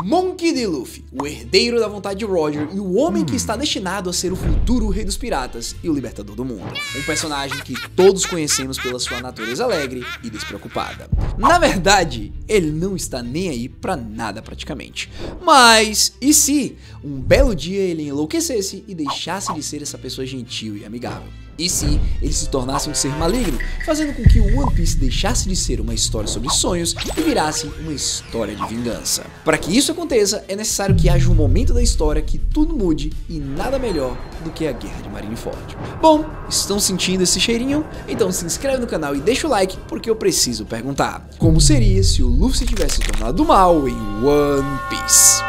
Monkey D. Luffy, o herdeiro da vontade de Roger e o homem que está destinado a ser o futuro rei dos piratas e o libertador do mundo. Um personagem que todos conhecemos pela sua natureza alegre e despreocupada. Na verdade, ele não está nem aí pra nada praticamente. Mas, e se um belo dia ele enlouquecesse e deixasse de ser essa pessoa gentil e amigável? E se ele se tornasse um ser maligno, fazendo com que o One Piece deixasse de ser uma história sobre sonhos e virasse uma história de vingança? Para que isso aconteça, é necessário que haja um momento da história que tudo mude e nada melhor do que a Guerra de Marineford. Bom, estão sentindo esse cheirinho? Então se inscreve no canal e deixa o like porque eu preciso perguntar: como seria se o Luffy tivesse se tornado do mal em One Piece?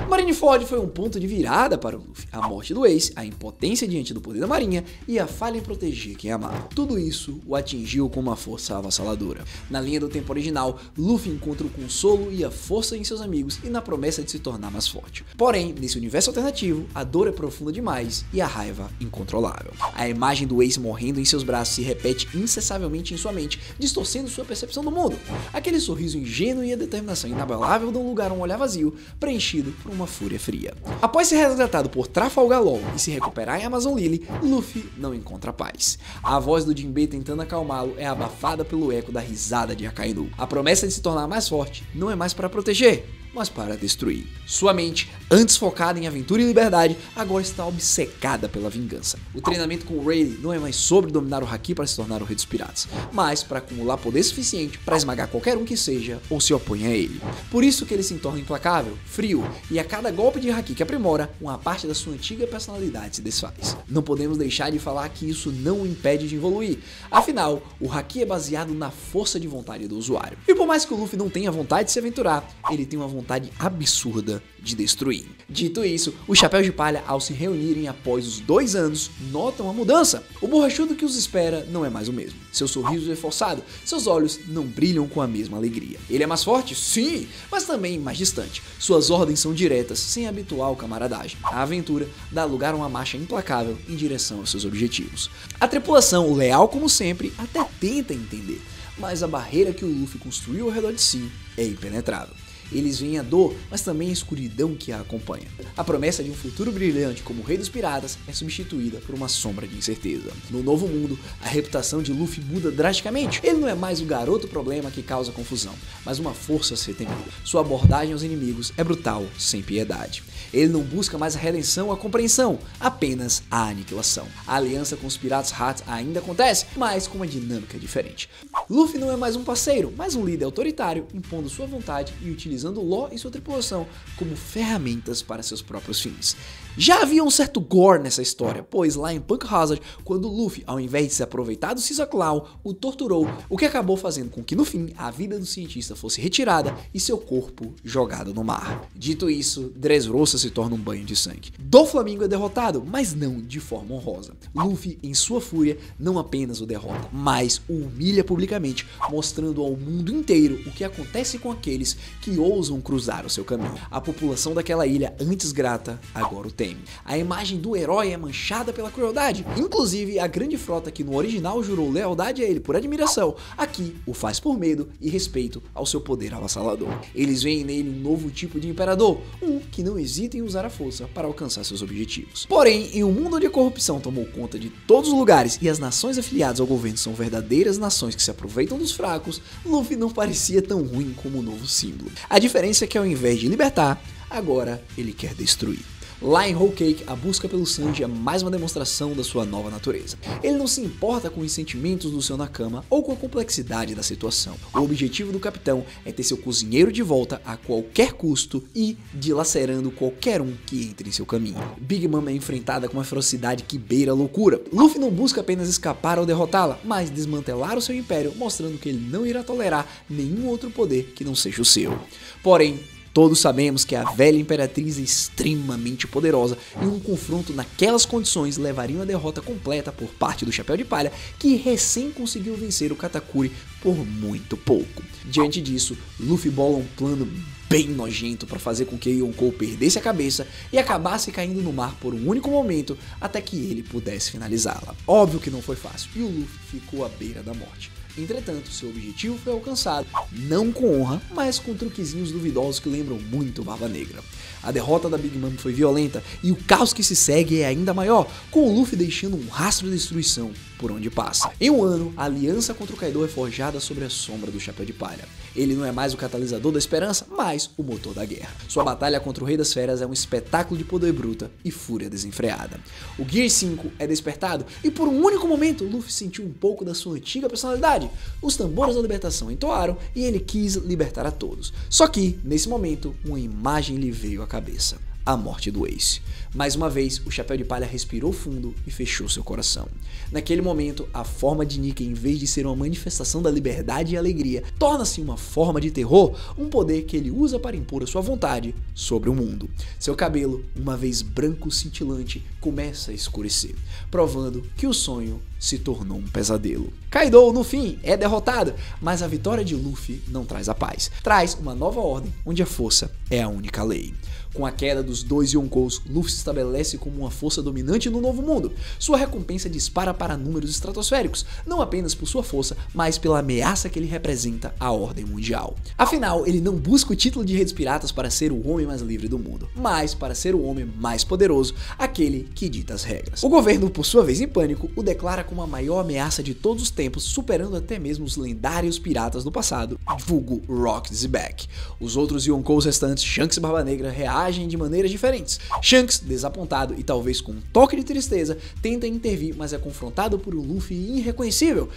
Marineford foi um ponto de virada para o Luffy. A morte do Ace, a impotência diante do poder da marinha e a falha em proteger quem amava. Tudo isso o atingiu com uma força avassaladora. Na linha do tempo original, Luffy encontra o consolo e a força em seus amigos e na promessa de se tornar mais forte. Porém, nesse universo alternativo, a dor é profunda demais e a raiva incontrolável. A imagem do Ace morrendo em seus braços se repete incessavelmente em sua mente, distorcendo sua percepção do mundo. Aquele sorriso ingênuo e a determinação inabalável dão lugar a um olhar vazio, preenchido por uma fúria fria. Após ser resgatado por Trafalgar Law e se recuperar em Amazon Lily, Luffy não encontra paz. A voz do Jinbei tentando acalmá-lo é abafada pelo eco da risada de Akainu. A promessa de se tornar mais forte não é mais para proteger, mas para destruir. Sua mente, antes focada em aventura e liberdade, agora está obcecada pela vingança. O treinamento com Rayleigh não é mais sobre dominar o Haki para se tornar o rei dos piratas, mas para acumular poder suficiente para esmagar qualquer um que seja ou se oponha a ele. Por isso que ele se torna implacável, frio, e a cada golpe de Haki que aprimora, uma parte da sua antiga personalidade se desfaz. Não podemos deixar de falar que isso não o impede de evoluir. Afinal, o Haki é baseado na força de vontade do usuário. E por mais que o Luffy não tenha vontade de se aventurar, ele tem uma vontade absurda de destruir. Dito isso, os Chapéus de Palha, ao se reunirem após os 2 anos, notam a mudança. O borrachudo que os espera não é mais o mesmo. Seu sorriso é forçado, seus olhos não brilham com a mesma alegria. Ele é mais forte? Sim, mas também mais distante. Suas ordens são diretas, sem a habitual camaradagem. A aventura dá lugar a uma marcha implacável em direção aos seus objetivos. A tripulação, leal como sempre, até tenta entender, mas a barreira que o Luffy construiu ao redor de si é impenetrável. Eles veem a dor, mas também a escuridão que a acompanha. A promessa de um futuro brilhante como o Rei dos Piratas é substituída por uma sombra de incerteza. No novo mundo, a reputação de Luffy muda drasticamente. Ele não é mais o garoto problema que causa confusão, mas uma força a ser temida. Sua abordagem aos inimigos é brutal, sem piedade. Ele não busca mais a redenção ou a compreensão, apenas a aniquilação. A aliança com os Piratas Hat ainda acontece, mas com uma dinâmica diferente. Luffy não é mais um parceiro, mas um líder autoritário, impondo sua vontade e utilizando Law e sua tripulação como ferramentas para seus próprios fins. Já havia um certo gore nessa história, pois lá em Punk Hazard, quando Luffy, ao invés de se aproveitar do Caesar Claw, o torturou, o que acabou fazendo com que no fim a vida do cientista fosse retirada e seu corpo jogado no mar. Dito isso, Dressrosa se torna um banho de sangue. Doflamingo é derrotado, mas não de forma honrosa. Luffy, em sua fúria, não apenas o derrota, mas o humilha publicamente, mostrando ao mundo inteiro o que acontece com aqueles que ousam cruzar o seu caminho. A população daquela ilha, antes grata, agora o teme. A imagem do herói é manchada pela crueldade. Inclusive, a grande frota que no original jurou lealdade a ele por admiração, aqui o faz por medo e respeito ao seu poder avassalador. Eles veem nele um novo tipo de imperador, um que não hesita em usar a força para alcançar seus objetivos. Porém, em um mundo onde a corrupção tomou conta de todos os lugares e as nações afiliadas ao governo são verdadeiras nações que se aproveitam dos fracos, Luffy não parecia tão ruim como o novo símbolo. A diferença é que ao invés de libertar, agora ele quer destruir. Lá em Whole Cake, a busca pelo Sanji é mais uma demonstração da sua nova natureza. Ele não se importa com os sentimentos do seu Nakama ou com a complexidade da situação. O objetivo do capitão é ter seu cozinheiro de volta a qualquer custo e dilacerando qualquer um que entre em seu caminho. Big Mom é enfrentada com uma ferocidade que beira a loucura. Luffy não busca apenas escapar ou derrotá-la, mas desmantelar o seu império, mostrando que ele não irá tolerar nenhum outro poder que não seja o seu. Porém, todos sabemos que a velha Imperatriz é extremamente poderosa e um confronto naquelas condições levaria uma derrota completa por parte do Chapéu de Palha, que recém conseguiu vencer o Katakuri por muito pouco. Diante disso, Luffy bola um plano bem nojento para fazer com que Yonkou perdesse a cabeça e acabasse caindo no mar por um único momento até que ele pudesse finalizá-la. Óbvio que não foi fácil e o Luffy ficou à beira da morte. Entretanto, seu objetivo foi alcançado, não com honra, mas com truquezinhos duvidosos que lembram muito Barba Negra. A derrota da Big Mom foi violenta e o caos que se segue é ainda maior, com o Luffy deixando um rastro de destruição por onde passa. Em um ano, a aliança contra o Kaido é forjada sobre a sombra do Chapéu de Palha. Ele não é mais o catalisador da esperança, mas o motor da guerra. Sua batalha contra o Rei das Feras é um espetáculo de poder bruta e fúria desenfreada. O Gear 5 é despertado e por um único momento Luffy sentiu um pouco da sua antiga personalidade. Os tambores da libertação entoaram e ele quis libertar a todos. Só que, nesse momento, uma imagem lhe veio à cabeça. A morte do Ace. Mais uma vez, o Chapéu de Palha respirou fundo e fechou seu coração. Naquele momento, a forma de Nika, em vez de ser uma manifestação da liberdade e alegria, torna-se uma forma de terror, um poder que ele usa para impor a sua vontade sobre o mundo. Seu cabelo, uma vez branco cintilante, começa a escurecer, provando que o sonho se tornou um pesadelo. Kaido, no fim, é derrotado, mas a vitória de Luffy não traz a paz. Traz uma nova ordem, onde a força é a única lei. Com a queda dos dois Yonkous, Luffy se estabelece como uma força dominante no Novo Mundo. Sua recompensa dispara para números estratosféricos, não apenas por sua força, mas pela ameaça que ele representa à ordem mundial. Afinal, ele não busca o título de Rei dos Piratas para ser o homem mais livre do mundo, mas para ser o homem mais poderoso, aquele que dita as regras. O governo, por sua vez em pânico, o declara como a maior ameaça de todos os tempos, superando até mesmo os lendários piratas do passado, vulgo Rock Back. Os outros Yonkous restantes, Shanks e Barba Negra, reagem de maneiras diferentes. Shanks, desapontado e talvez com um toque de tristeza, tenta intervir, mas é confrontado por um Luffy irreconhecível,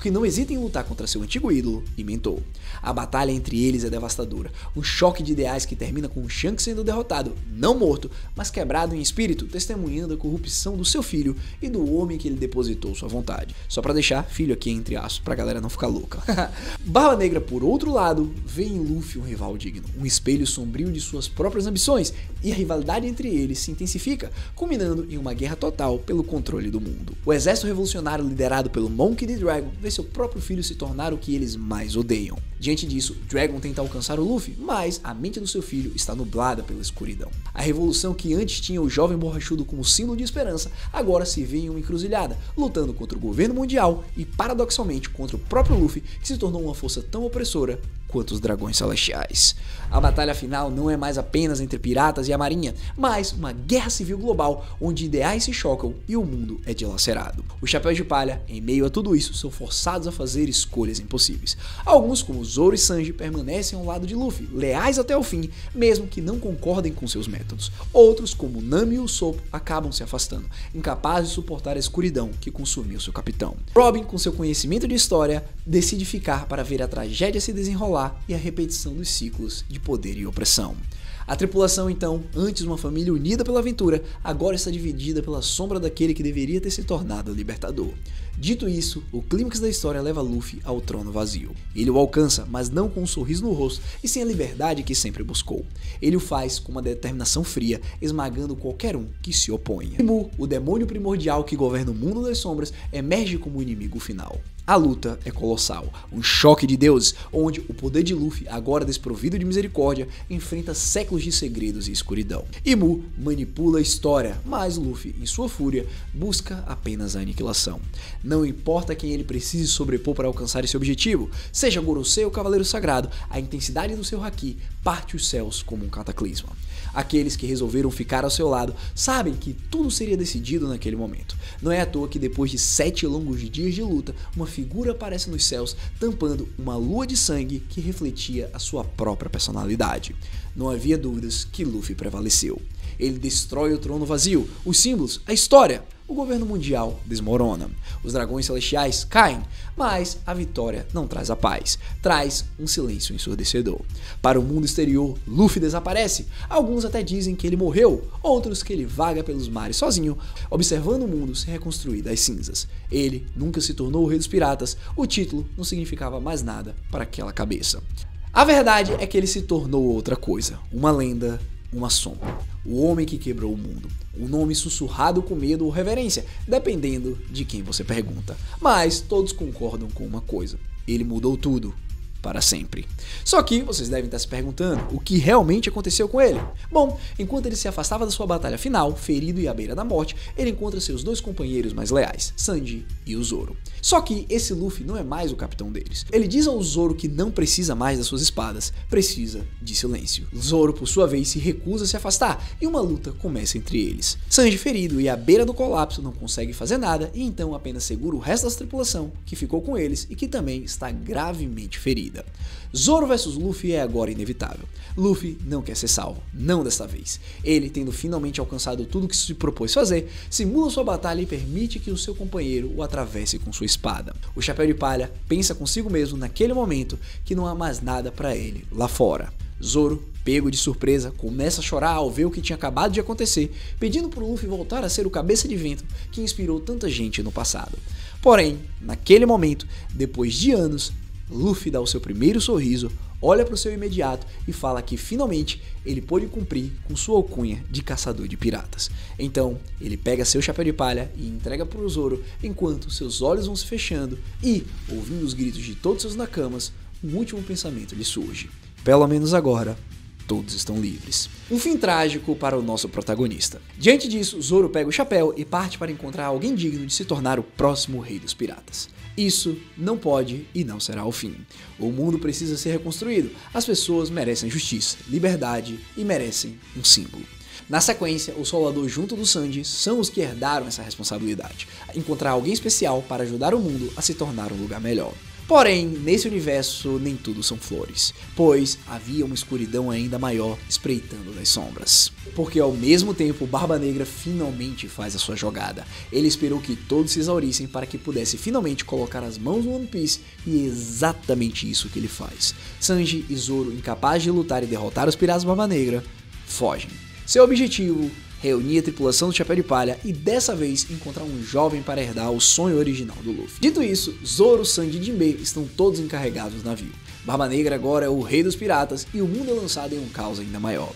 que não hesita em lutar contra seu antigo ídolo e mentor. A batalha entre eles é devastadora, um choque de ideais que termina com Shanks sendo derrotado, não morto, mas quebrado em espírito, testemunhando a corrupção do seu filho e do homem que ele depositou sua vontade. Só pra deixar filho aqui entre aspas, pra galera não ficar louca. Barba Negra, por outro lado, vê em Luffy um rival digno, um espelho sombrio de suas próprias ambições, e a rivalidade entre eles se intensifica, culminando em uma guerra total pelo controle do mundo. O exército revolucionário liderado pelo Monkey D. Dragon vê seu próprio filho se tornar o que eles mais odeiam. Diante disso, Dragon tenta alcançar o Luffy, mas a mente do seu filho está nublada pela escuridão. A revolução que antes tinha o jovem borrachudo como símbolo de esperança, agora se vê em uma encruzilhada, lutando contra o governo mundial e, paradoxalmente, contra o próprio Luffy, que se tornou uma força tão opressora quanto os dragões celestiais. A batalha final não é mais apenas entre piratas e a marinha, mas uma guerra civil global onde ideais se chocam e o mundo é dilacerado. Os Chapéus de Palha, em meio a tudo isso, são forçados a fazer escolhas impossíveis. Alguns, como Zoro e Sanji, permanecem ao lado de Luffy, leais até o fim, mesmo que não concordem com seus métodos. Outros, como Nami e Usopp, acabam se afastando, incapazes de suportar a escuridão que consumiu seu capitão. Robin, com seu conhecimento de história, decide ficar para ver a tragédia se desenrolar e a repetição dos ciclos de poder e opressão. A tripulação, então, antes uma família unida pela aventura, agora está dividida pela sombra daquele que deveria ter se tornado o libertador. Dito isso, o clímax da história leva Luffy ao trono vazio. Ele o alcança, mas não com um sorriso no rosto e sem a liberdade que sempre buscou. Ele o faz com uma determinação fria, esmagando qualquer um que se oponha. Imu, o demônio primordial que governa o mundo das sombras, emerge como o inimigo final. A luta é colossal, um choque de deuses, onde o poder de Luffy, agora desprovido de misericórdia, enfrenta séculos de segredos e escuridão. Imu manipula a história, mas Luffy, em sua fúria, busca apenas a aniquilação. Não importa quem ele precise sobrepor para alcançar esse objetivo, seja Gorosei ou Cavaleiro Sagrado, a intensidade do seu Haki parte os céus como um cataclisma. Aqueles que resolveram ficar ao seu lado sabem que tudo seria decidido naquele momento. Não é à toa que depois de 7 longos dias de luta, uma figura aparece nos céus tampando uma lua de sangue que refletia a sua própria personalidade. Não havia dúvidas que Luffy prevaleceu. Ele destrói o trono vazio, os símbolos, a história. O governo mundial desmorona. Os dragões celestiais caem, mas a vitória não traz a paz, traz um silêncio ensurdecedor. Para o mundo exterior, Luffy desaparece. Alguns até dizem que ele morreu, outros que ele vaga pelos mares sozinho, observando o mundo se reconstruir das cinzas. Ele nunca se tornou o Rei dos Piratas, o título não significava mais nada para aquela cabeça. A verdade é que ele se tornou outra coisa, uma lenda, uma sombra. O homem que quebrou o mundo. Um nome sussurrado com medo ou reverência, dependendo de quem você pergunta. Mas todos concordam com uma coisa: ele mudou tudo para sempre. Só que vocês devem estar se perguntando o que realmente aconteceu com ele. Bom, enquanto ele se afastava da sua batalha final, ferido e à beira da morte, ele encontra seus dois companheiros mais leais, Sanji e o Zoro. Só que esse Luffy não é mais o capitão deles. Ele diz ao Zoro que não precisa mais das suas espadas, precisa de silêncio. Zoro, por sua vez, se recusa a se afastar e uma luta começa entre eles. Sanji, ferido e à beira do colapso, não consegue fazer nada e então apenas segura o resto da tripulação que ficou com eles e que também está gravemente ferida. Zoro vs Luffy é agora inevitável. Luffy não quer ser salvo, não desta vez. Ele, tendo finalmente alcançado tudo o que se propôs fazer, simula sua batalha e permite que o seu companheiro o atravesse com sua espada. O Chapéu de Palha pensa consigo mesmo naquele momento que não há mais nada para ele lá fora. Zoro, pego de surpresa, começa a chorar ao ver o que tinha acabado de acontecer, pedindo para o Luffy voltar a ser o cabeça de vento que inspirou tanta gente no passado. Porém, naquele momento, depois de anos, Luffy dá o seu primeiro sorriso, olha para o seu imediato e fala que finalmente ele pôde cumprir com sua alcunha de caçador de piratas. Então ele pega seu chapéu de palha e entrega para o Zoro enquanto seus olhos vão se fechando e, ouvindo os gritos de todos seus nakamas, um último pensamento lhe surge: pelo menos agora todos estão livres. Um fim trágico para o nosso protagonista. Diante disso, Zoro pega o chapéu e parte para encontrar alguém digno de se tornar o próximo rei dos piratas. Isso não pode e não será o fim. O mundo precisa ser reconstruído. As pessoas merecem justiça, liberdade e merecem um símbolo. Na sequência, o Solador junto do Sanji são os que herdaram essa responsabilidade. Encontrar alguém especial para ajudar o mundo a se tornar um lugar melhor. Porém, nesse universo nem tudo são flores, pois havia uma escuridão ainda maior espreitando das sombras. Porque ao mesmo tempo, Barba Negra finalmente faz a sua jogada. Ele esperou que todos se exaurissem para que pudesse finalmente colocar as mãos no One Piece e é exatamente isso que ele faz. Sanji e Zoro, incapazes de lutar e derrotar os piratas Barba Negra, fogem. Seu objetivo: reunir a tripulação do Chapéu de Palha e dessa vez encontrar um jovem para herdar o sonho original do Luffy. Dito isso, Zoro, Sanji e Jinbei estão todos encarregados do navio. Barba Negra agora é o rei dos piratas e o mundo é lançado em um caos ainda maior.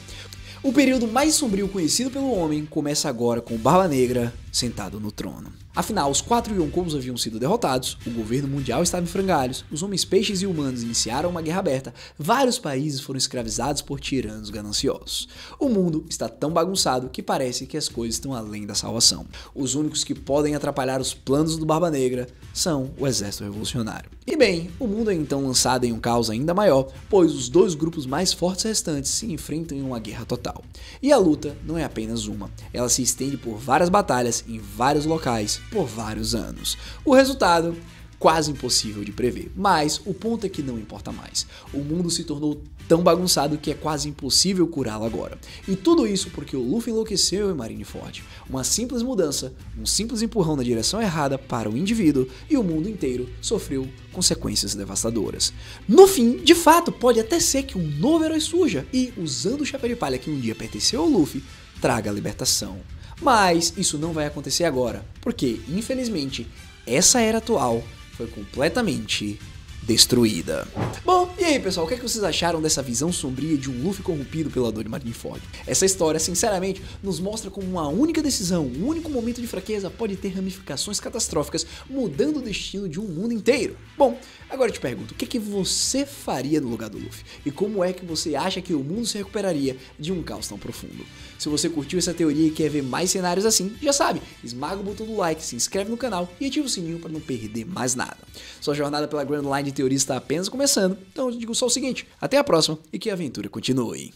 O período mais sombrio conhecido pelo homem começa agora com Barba Negra sentado no trono. Afinal, os 4 Yonkous haviam sido derrotados, o governo mundial estava em frangalhos, os homens peixes e humanos iniciaram uma guerra aberta, vários países foram escravizados por tiranos gananciosos. O mundo está tão bagunçado que parece que as coisas estão além da salvação. Os únicos que podem atrapalhar os planos do Barba Negra são o exército revolucionário. E bem, o mundo é então lançado em um caos ainda maior, pois os dois grupos mais fortes restantes se enfrentam em uma guerra total. E a luta não é apenas uma, ela se estende por várias batalhas em vários locais por vários anos. O resultado, quase impossível de prever, mas o ponto é que não importa mais. O mundo se tornou tão bagunçado que é quase impossível curá-lo agora. E tudo isso porque o Luffy enlouqueceu em Marineford. Uma simples mudança, um simples empurrão na direção errada para o indivíduo e o mundo inteiro sofreu consequências devastadoras. No fim, de fato, pode até ser que um novo herói surja e, usando o chapéu de palha que um dia pertenceu ao Luffy, traga a libertação. Mas isso não vai acontecer agora, porque, infelizmente, essa era atual foi completamente destruída. Bom, e aí pessoal, o que é que vocês acharam dessa visão sombria de um Luffy corrompido pela dor de Marineford? Essa história, sinceramente, nos mostra como uma única decisão, um único momento de fraqueza pode ter ramificações catastróficas, mudando o destino de um mundo inteiro. Bom, agora eu te pergunto, o que é que você faria no lugar do Luffy? E como é que você acha que o mundo se recuperaria de um caos tão profundo? Se você curtiu essa teoria e quer ver mais cenários assim, já sabe, esmaga o botão do like, se inscreve no canal e ativa o sininho para não perder mais nada. Sua jornada pela Grand Line de teoria está apenas começando, então eu digo só o seguinte, até a próxima e que a aventura continue.